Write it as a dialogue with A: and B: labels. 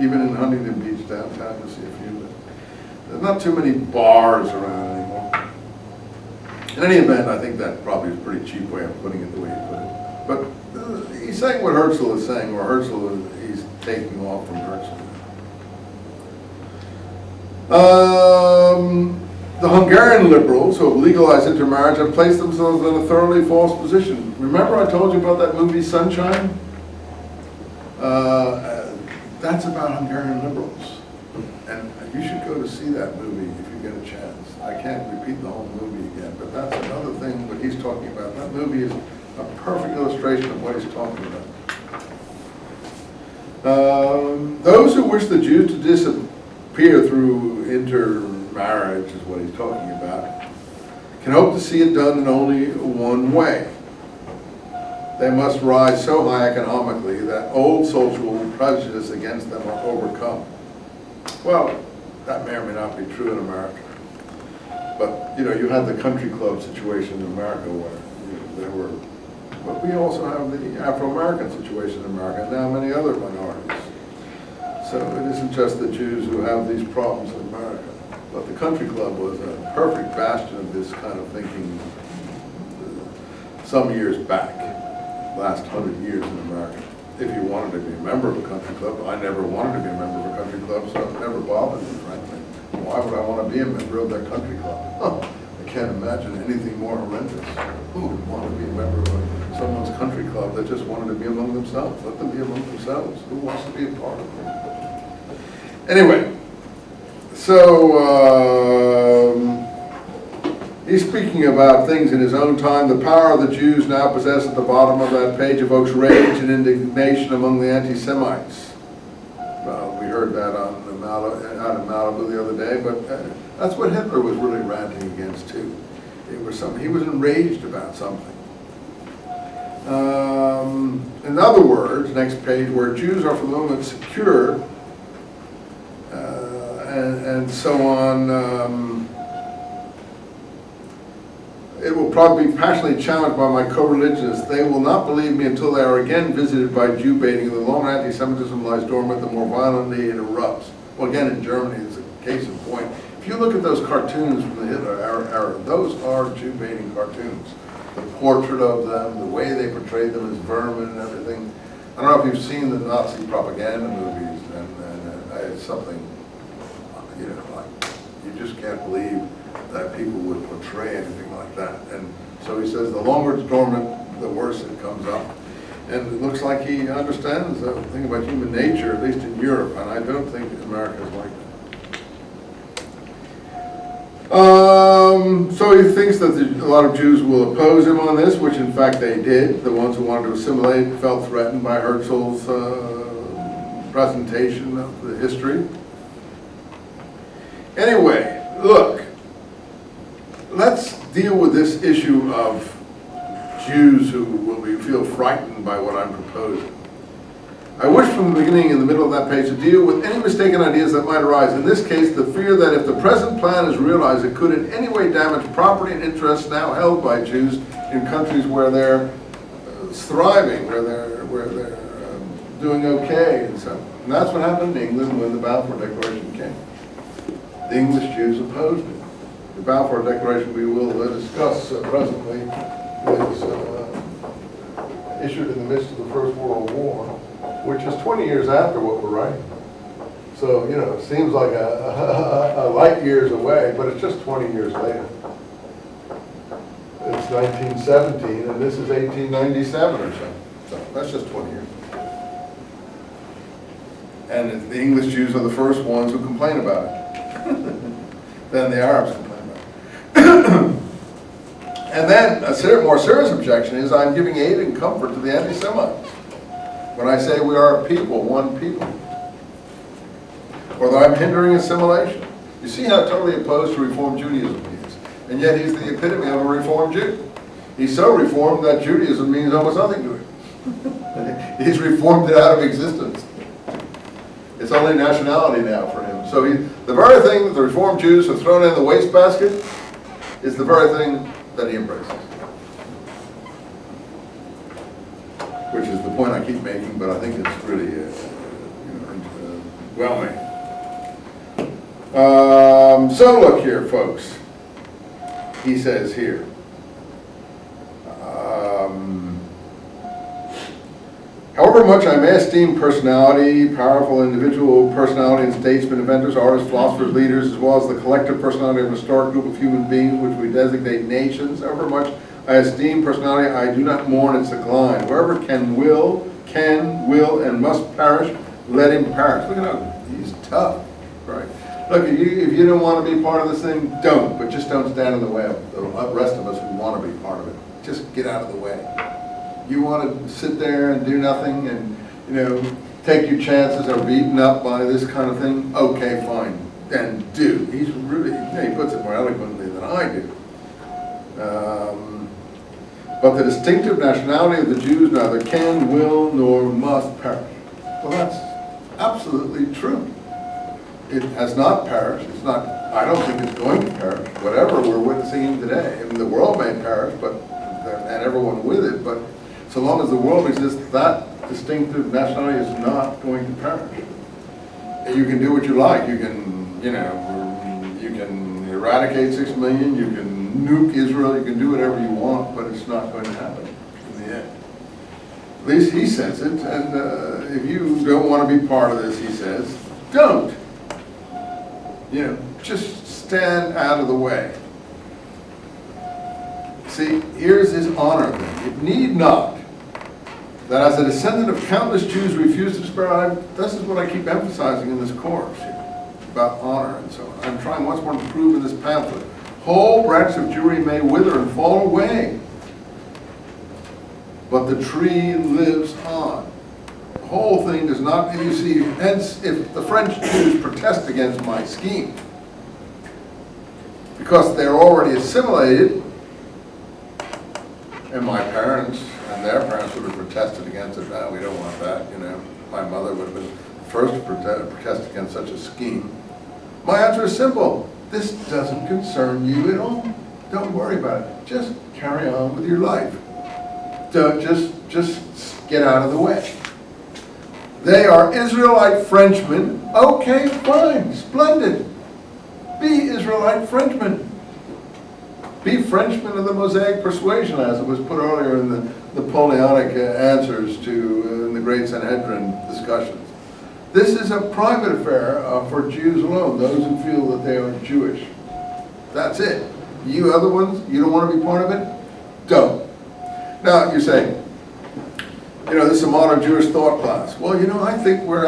A: even in Huntington Beach downtown, you'll see a few. But there's not too many bars around anymore. In any event, I think that probably is a pretty cheap way of putting it the way you put it. But he's saying what Herzl is saying, or he's taking off from Herzl. The Hungarian liberals who have legalized intermarriage have placed themselves in a thoroughly false position. Remember I told you about that movie Sunshine? That's about Hungarian liberals. And you should go to see that movie if you get a chance. I can't repeat the whole movie again, but that's another thing what he's talking about. That movie is a perfect illustration of what he's talking about. Those who wish the Jews to disappear through intermarriage, is what he's talking about, can hope to see it done in only one way. They must rise so high economically that old social prejudice against them are overcome. Well, that may or may not be true in America. But, you know, you had the country club situation in America where there were, but we also have the Afro-American situation in America, and now many other minorities. So it isn't just the Jews who have these problems in America. But the country club was a perfect bastion of this kind of thinking some years back, last 100 years in America. If you wanted to be a member of a country club, I never wanted to be a member of a country club, so it never bothered me, frankly. Why would I want to be a member of that country club? Huh. I can't imagine anything more horrendous. Who would want to be a member of someone's country club that just wanted to be among themselves? Let them be among themselves. Who wants to be a part of it? Anyway, so he's speaking about things in his own time. The power the Jews now possess at the bottom of that page evokes rage and indignation among the anti-Semites. Well, we heard that out in Malibu the other day, but that's what Hitler was really ranting against too. It was something, he was enraged about something. In other words, next page, where Jews are for the moment secure, and so on, it will probably be passionately challenged by my co-religionists. They will not believe me until they are again visited by Jew baiting. The longer anti-Semitism lies dormant, the more violently it erupts. Well, again, in Germany, it's a case in point. If you look at those cartoons from the Hitler era, those are Jew baiting cartoons. The portrait of them, the way they portrayed them as vermin and everything. I don't know if you've seen the Nazi propaganda movies, and it's something, you know, like, you just can't believe that people would portray anything like that. And so he says the longer it's dormant, the worse it comes up. And it looks like he understands the thing about human nature, at least in Europe, and I don't think America is like that. So he thinks that a lot of Jews will oppose him on this, which in fact they did. The ones who wanted to assimilate felt threatened by Herzl's presentation of the history. Anyway, look, let's deal with this issue of Jews who will feel frightened by what I'm proposing. I wish from the beginning in the middle of that page to deal with any mistaken ideas that might arise. In this case, the fear that if the present plan is realized, it could in any way damage property and interests now held by Jews in countries where they're thriving, where they're doing okay, and so on. And that's what happened in England when the Balfour Declaration came. The English Jews opposed it. The Balfour Declaration we will discuss presently is issued in the midst of the First World War, which is 20 years after what we're writing. So, you know, it seems like a light years away, but it's just 20 years later. It's 1917, and this is 1897 or so. So that's just 20 years. And the English Jews are the first ones who complain about it. Then the Arabs complain about it. And then a more serious objection is I'm giving aid and comfort to the anti-Semites when I say we are a people, one people. Or that I'm hindering assimilation. You see how totally opposed to Reform Judaism he is. And yet he's the epitome of a Reformed Jew. He's so reformed that Judaism means almost nothing to him. He's reformed it out of existence. It's only nationality now for him. So the very thing that the Reformed Jews have thrown in the wastebasket is the very thing that he embraces. Which is the point I keep making, but I think it's really well made. So look here, folks. He says here, however much I may esteem personality, powerful individual personality and statesmen, inventors, artists, philosophers, leaders, as well as the collective personality of a historic group of human beings which we designate nations, however much I esteem personality, I do not mourn its decline. Whoever can, will, and must perish, let him perish. Look at how he's tough, right? Look, if you don't want to be part of this thing, don't, but just don't stand in the way of the rest of us who want to be part of it. Just get out of the way. You want to sit there and do nothing and, you know, take your chances or be beaten up by this kind of thing, okay, fine, then do. He's really, he puts it more eloquently than I do. But the distinctive nationality of the Jews neither can, will, nor must perish. Well, that's absolutely true. It has not perished. It's not, I don't think it's going to perish. Whatever we're witnessing today. I mean, the world may perish, but, and everyone with it, but so long as the world exists, that distinctive nationality is not going to perish. And you can do what you like. You can, you know, you can eradicate 6 million, you can nuke Israel, you can do whatever you want, but it's not going to happen in the end. At least he says it, and if you don't want to be part of this, he says, don't. You know, just stand out of the way. See, here's his honor thing. It need not that as a descendant of countless Jews refuse to despair. This is what I keep emphasizing in this course here, about honor and so on. I'm trying once more to prove in this pamphlet. Whole branches of Jewry may wither and fall away, but the tree lives on. The whole thing does not, you see, hence if the French Jews protest against my scheme, because they're already assimilated, and my parents and their parents would have protested against it. No, we don't want that, you know. My mother would have been the first to protest against such a scheme. My answer is simple. This doesn't concern you at all. Don't worry about it. Just carry on with your life. Don't, just get out of the way. They are Israelite Frenchmen. Okay, fine, splendid. Be Israelite Frenchmen. Be Frenchmen of the Mosaic persuasion, as it was put earlier in the Napoleonic answers to in the Great Sanhedrin discussions. This is a private affair for Jews alone, those who feel that they are Jewish. That's it. You other ones, you don't want to be part of it? Don't. Now, you're saying, you know, this is a modern Jewish thought class. Well, you know, I think we're